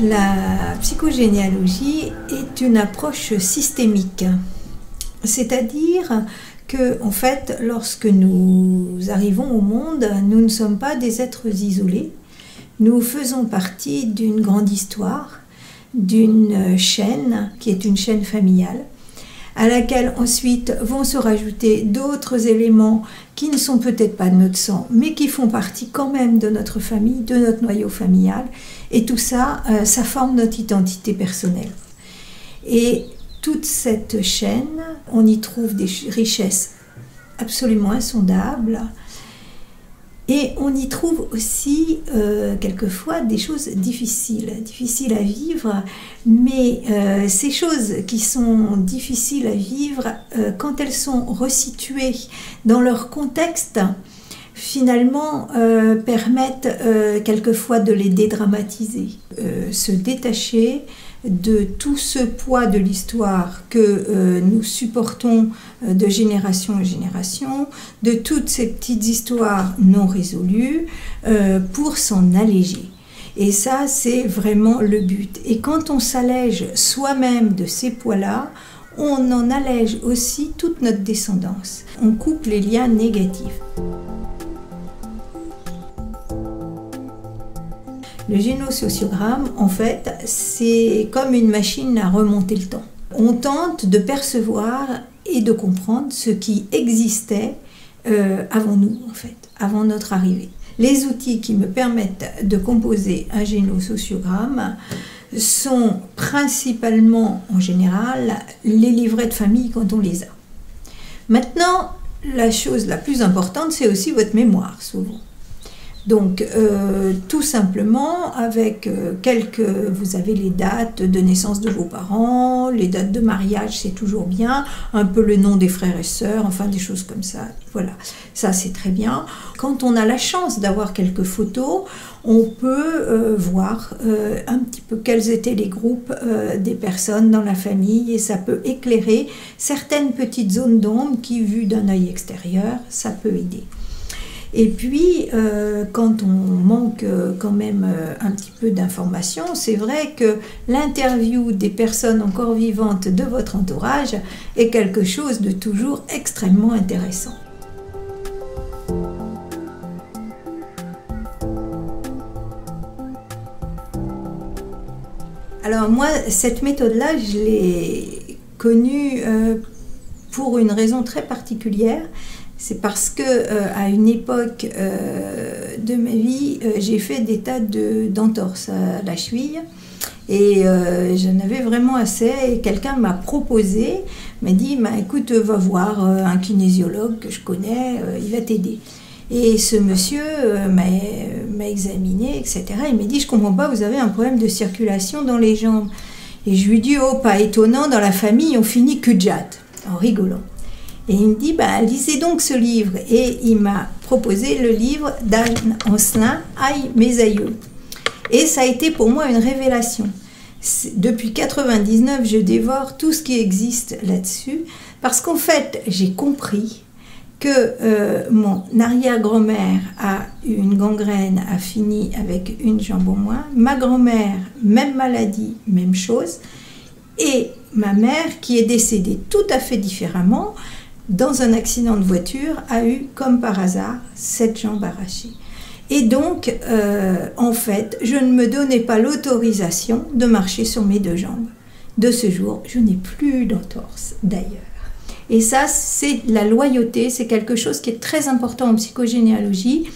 La psychogénéalogie est une approche systémique, c'est-à-dire que, en fait, lorsque nous arrivons au monde, nous ne sommes pas des êtres isolés, nous faisons partie d'une grande histoire, d'une chaîne qui est une chaîne familiale, à laquelle ensuite vont se rajouter d'autres éléments qui ne sont peut-être pas de notre sang, mais qui font partie quand même de notre famille, de notre noyau familial. Et tout ça, ça forme notre identité personnelle. Et toute cette chaîne, on y trouve des richesses absolument insondables. Et on y trouve aussi quelquefois des choses difficiles à vivre, mais ces choses qui sont difficiles à vivre, quand elles sont resituées dans leur contexte, finalement permettent quelquefois de les dédramatiser, se détacher de tout ce poids de l'histoire que nous supportons de génération en génération, de toutes ces petites histoires non résolues, pour s'en alléger. Et ça, c'est vraiment le but. Et quand on s'allège soi-même de ces poids-là, on en allège aussi toute notre descendance. On coupe les liens négatifs. Le génosociogramme, en fait, c'est comme une machine à remonter le temps. On tente de percevoir et de comprendre ce qui existait avant nous, en fait, avant notre arrivée. Les outils qui me permettent de composer un génosociogramme sont principalement, en général, les livrets de famille quand on les a. Maintenant, la chose la plus importante, c'est aussi votre mémoire, souvent. Donc, tout simplement, avec vous avez les dates de naissance de vos parents, les dates de mariage, c'est toujours bien, un peu le nom des frères et sœurs, enfin des choses comme ça. Voilà, ça c'est très bien. Quand on a la chance d'avoir quelques photos, on peut voir un petit peu quels étaient les groupes des personnes dans la famille et ça peut éclairer certaines petites zones d'ombre qui, vues d'un œil extérieur, ça peut aider. Et puis, quand on manque quand même un petit peu d'informations, c'est vrai que l'interview des personnes encore vivantes de votre entourage est quelque chose de toujours extrêmement intéressant. Alors moi, cette méthode-là, je l'ai connue pour une raison très particulière. C'est parce que à une époque de ma vie, j'ai fait des tas d'entorses à la cheville et j'en avais vraiment assez. Et quelqu'un m'a proposé, m'a dit écoute, va voir un kinésiologue que je connais, il va t'aider. Et ce monsieur m'a examiné, etc. Il m'a dit je comprends pas, vous avez un problème de circulation dans les jambes. Et je lui dis oh, pas étonnant, dans la famille on finit cul-de-jatte, en rigolant. Et il me dit, lisez donc ce livre. Et il m'a proposé le livre d'Anne Ancelin, Aïe, mes aïeux. Et ça a été pour moi une révélation. Depuis 1999, je dévore tout ce qui existe là-dessus, parce qu'en fait, j'ai compris que mon arrière-grand-mère a eu une gangrène, a fini avec une jambe en moins. Ma grand-mère, même maladie, même chose. Et ma mère, qui est décédée tout à fait différemment, dans un accident de voiture, a eu, comme par hasard, cette jambe arrachée. Et donc, en fait, je ne me donnais pas l'autorisation de marcher sur mes deux jambes. De ce jour, je n'ai plus d'entorse, d'ailleurs. Et ça, c'est la loyauté, c'est quelque chose qui est très important en psychogénéalogie.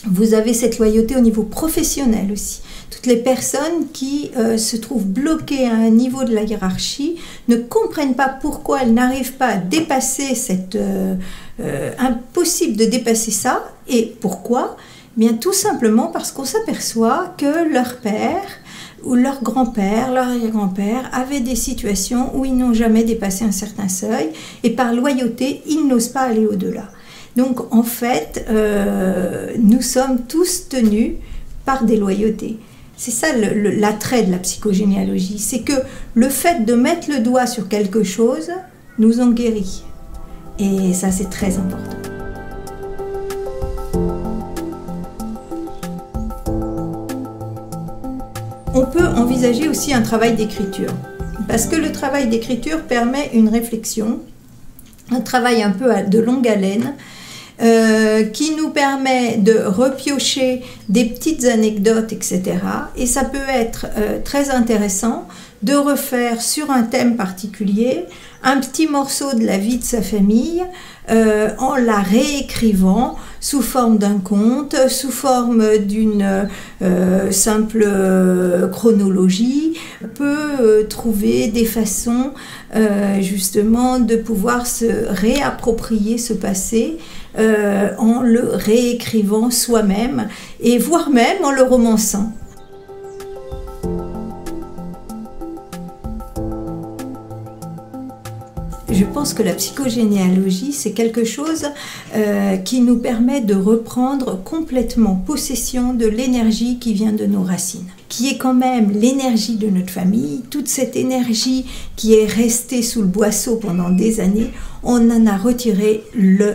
Vous avez cette loyauté au niveau professionnel aussi. Toutes les personnes qui se trouvent bloquées à un niveau de la hiérarchie ne comprennent pas pourquoi elles n'arrivent pas à dépasser cette... impossible de dépasser ça. Et pourquoi? Bien, tout simplement parce qu'on s'aperçoit que leur père ou leur grand-père, leur arrière-grand-père avaient des situations où ils n'ont jamais dépassé un certain seuil et par loyauté, ils n'osent pas aller au-delà. Donc en fait, nous sommes tous tenus par des loyautés. C'est ça l'attrait de la psychogénéalogie, c'est que le fait de mettre le doigt sur quelque chose nous en guérit. Et ça, c'est très important. On peut envisager aussi un travail d'écriture, parce que le travail d'écriture permet une réflexion, un travail un peu de longue haleine, qui nous permet de repiocher des petites anecdotes, etc. Et ça peut être très intéressant de refaire sur un thème particulier un petit morceau de la vie de sa famille en la réécrivant sous forme d'un conte, sous forme d'une simple chronologie. On peut trouver des façons justement de pouvoir se réapproprier ce passé en le réécrivant soi-même et voire même en le romançant. Je pense que la psychogénéalogie, c'est quelque chose qui nous permet de reprendre complètement possession de l'énergie qui vient de nos racines, qui est quand même l'énergie de notre famille. Toute cette énergie qui est restée sous le boisseau pendant des années, on en a retiré le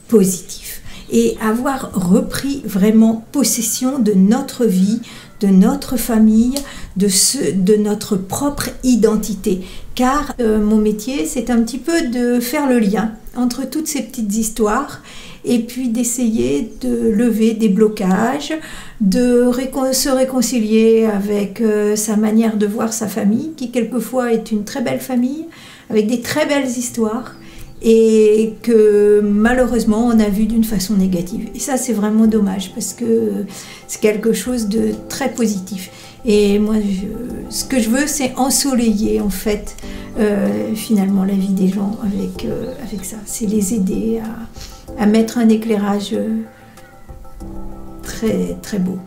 positif. Et avoir repris vraiment possession de notre vie, de notre famille, de notre propre identité. Car mon métier, c'est un petit peu de faire le lien entre toutes ces petites histoires et puis d'essayer de lever des blocages, de se réconcilier avec sa manière de voir sa famille, qui quelquefois est une très belle famille, avec des très belles histoires, et que malheureusement on a vu d'une façon négative. Et ça, c'est vraiment dommage parce que c'est quelque chose de très positif. Et moi, ce que je veux, c'est ensoleiller en fait finalement la vie des gens avec ça. C'est les aider à mettre un éclairage très très beau.